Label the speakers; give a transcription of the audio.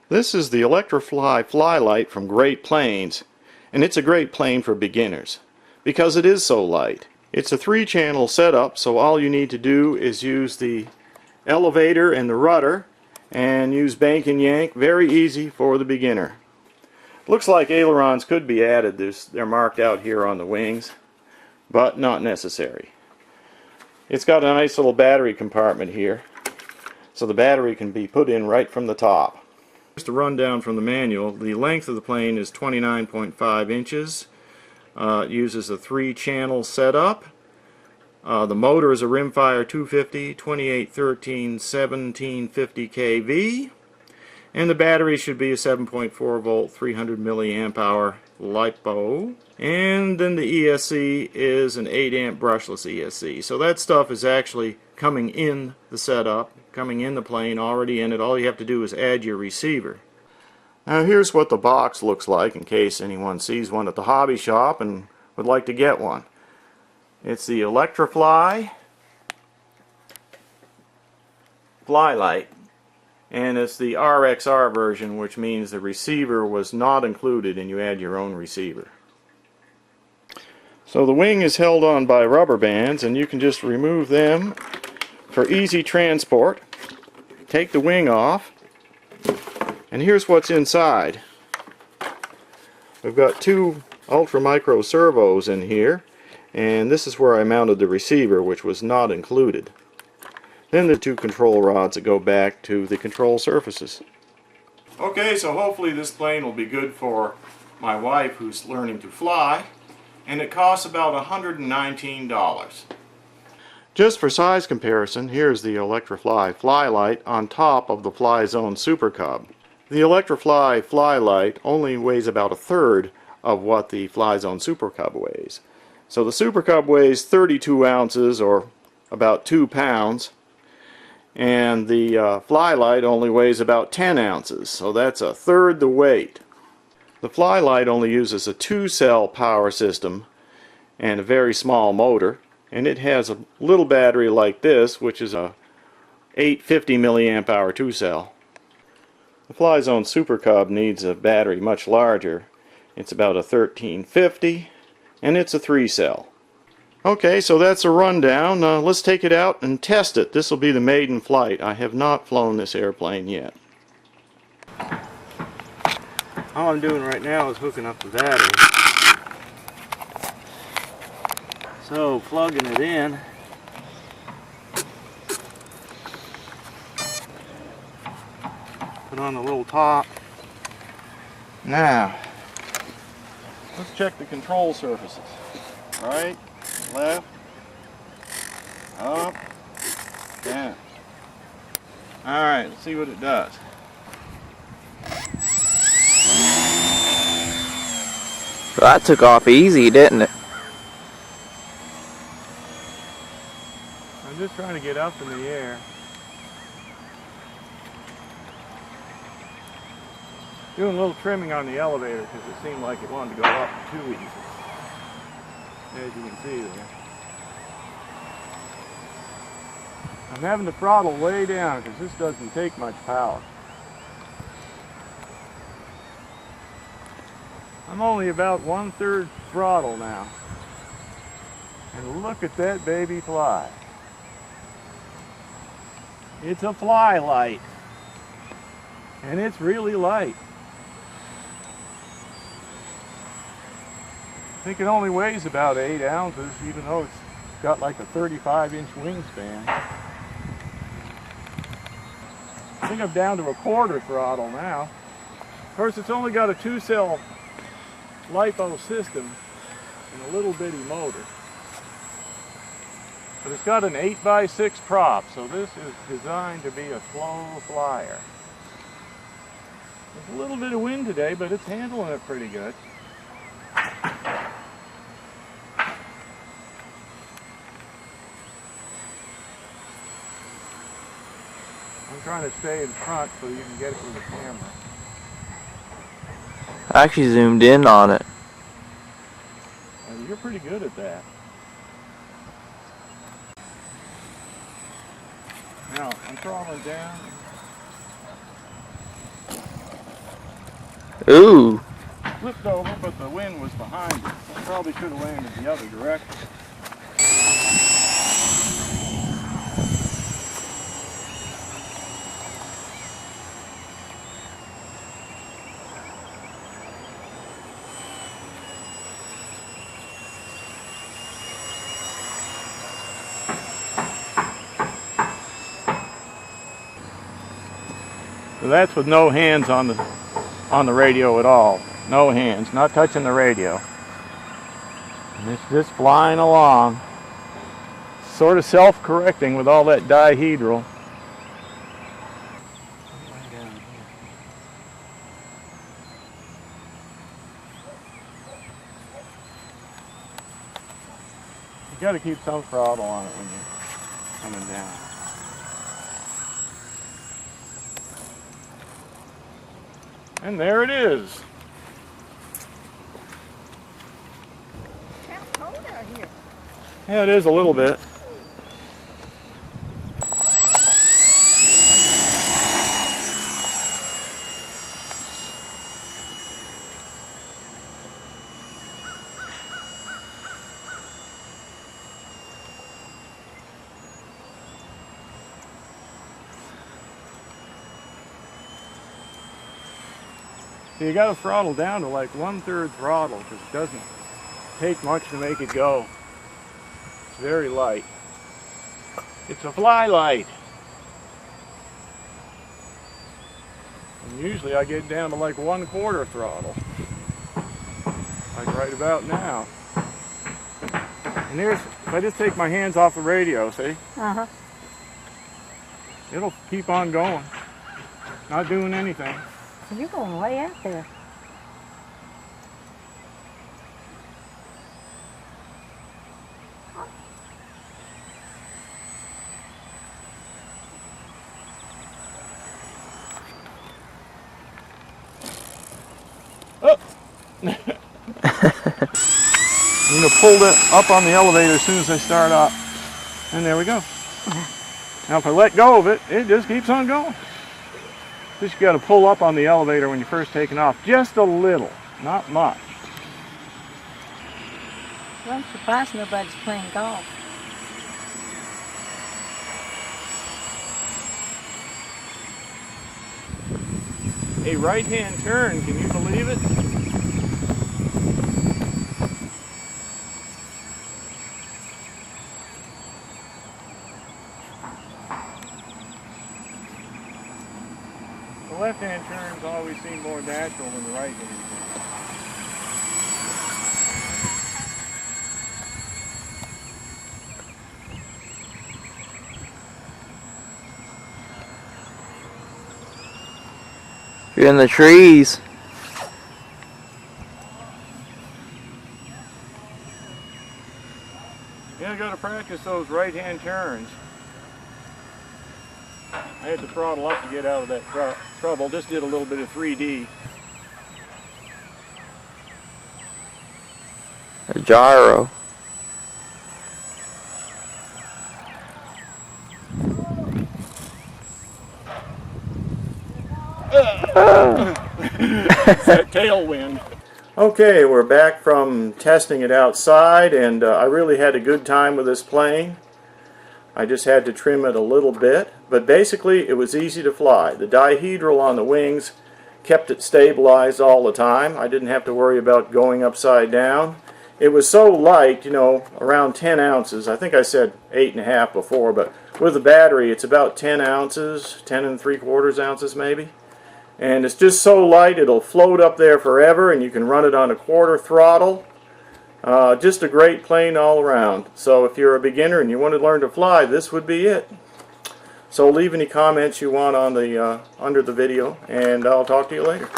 Speaker 1: This is the ElectriFly Flylite from GreatPlanes, and it's a great plane for beginners because it is so light. It's a 3-channel setup, so all you need to do is use the elevator and the rudder and use bank and yank. Very easy for the beginner. Looks like ailerons could be added. They're marked out here on the wings, but not necessary. It's got a nice little battery compartment here, so the battery can be put in right from the top. Just a rundown from the manual. The length of the plane is 29.5 inches. It uses a 3-channel setup. The motor is a RimFire 250, 2813, 1750 kV. And the battery should be a 7.4 volt, 300 milliamp hour LiPo. And then the ESC is an 8 amp brushless ESC. So that stuff is actually coming in the setup, coming in the plane, already in it. All you have to do is add your receiver. Now here's what the box looks like in case anyone sees one at the hobby shop and would like to get one. It's the ElectriFly Flylite, and it's the RXR version, which means the receiver was not included and you add your own receiver. So the wing is held on by rubber bands, and you can just remove them for easy transport. Take the wing off, and here's what's inside. We've got 2 ultra micro servos in here, and this is where I mounted the receiver, which was not included. Then the 2 control rods that go back to the control surfaces. Okay, so hopefully this plane will be good for my wife who's learning to fly, and it costs about $119. Just for size comparison, here's the ElectriFly Flylite on top of the FlyZone Super Cub. The ElectriFly Flylite only weighs about 1/3 of what the FlyZone Super Cub weighs. So the Super Cub weighs 32 ounces, or about 2 pounds, and the Flylite only weighs about 10 ounces, so that's 1/3 the weight. The Flylite only uses a 2-cell power system and a very small motor, and it has a little battery like this, which is a 850 milliamp hour 2-cell. The FlyZone Super Cub needs a battery much larger. It's about a 1350, and it's a 3-cell. Okay, so that's a rundown. Let's take it out and test it. This will be the maiden flight. I have not flown this airplane yet. All I'm doing right now is hooking up the battery. So, plugging it in. Put on the little top. Now, let's check the control surfaces. Right, left, up, down. Alright, let's see what it does.
Speaker 2: Well, that took off easy, didn't it?
Speaker 1: I'm just trying to get up in the air. Doing a little trimming on the elevator because it seemed like it wanted to go up too easy. As you can see there. I'm having the throttle way down because this doesn't take much power. I'm only about 1/3 throttle now. And look at that baby fly. It's a Flylite. And it's really light. I think it only weighs about 8 ounces, even though it's got like a 35-inch wingspan. I think I'm down to a 1/4 throttle now. Of course, it's only got a 2-cell LiPo system and a little bitty motor. But it's got an 8x6 prop, so this is designed to be a slow flyer. There's a little bit of wind today, but it's handling it pretty good. I'm trying to stay in front so you can get it with the camera.
Speaker 2: I actually zoomed in on it.
Speaker 1: And you're pretty good at that. Now, I'm throttling down.
Speaker 2: Ooh.
Speaker 1: Flipped over, but the wind was behind it. I probably should have landed the other direction. So that's with no hands on the radio at all. No hands, not touching the radio. And it's just flying along. Sort of self-correcting with all that dihedral. You got to keep some throttle on it when you're coming down. And there it is.
Speaker 3: It's cold out here.
Speaker 1: Yeah, it is a little bit. So you got to throttle down to like 1/3 throttle because it doesn't take much to make it go. It's very light. It's a Flylite. And usually I get down to like 1/4 throttle. Like right about now. And here's, if I just take my hands off the radio, see?
Speaker 3: Uh-huh.
Speaker 1: It'll keep on going. Not doing anything.
Speaker 3: You're going way out there.
Speaker 1: Oh! I'm going to pull it up on the elevator as soon as I start up. And there we go. Now if I let go of it, it just keeps on going. Just got to pull up on the elevator when you're first taking off. Just a little, not much.
Speaker 3: Well, I'm surprised nobody's playing golf.
Speaker 1: A right-hand turn, can you believe it? The left-hand turns always seem more natural than the right-hand turn.
Speaker 2: You're in the trees.
Speaker 1: Yeah, I got to practice those right-hand turns. I had to throttle up to get out of that trouble. Just did a little bit of 3D.
Speaker 2: A gyro.
Speaker 1: That tailwind. Okay, we're back from testing it outside, and I really had a good time with this plane. I just had to trim it a little bit, but basically it was easy to fly. The dihedral on the wings kept it stabilized all the time. I didn't have to worry about going upside down. It was so light, you know, around 10 ounces. I think I said 8.5 before, but with the battery it's about 10 ounces, 10 3/4 ounces maybe. And it's just so light it'll float up there forever, and you can run it on a 1/4 throttle. Just a great plane all around. So if you're a beginner and you want to learn to fly, this would be it. So leave any comments you want on the under the video, and I'll talk to you later.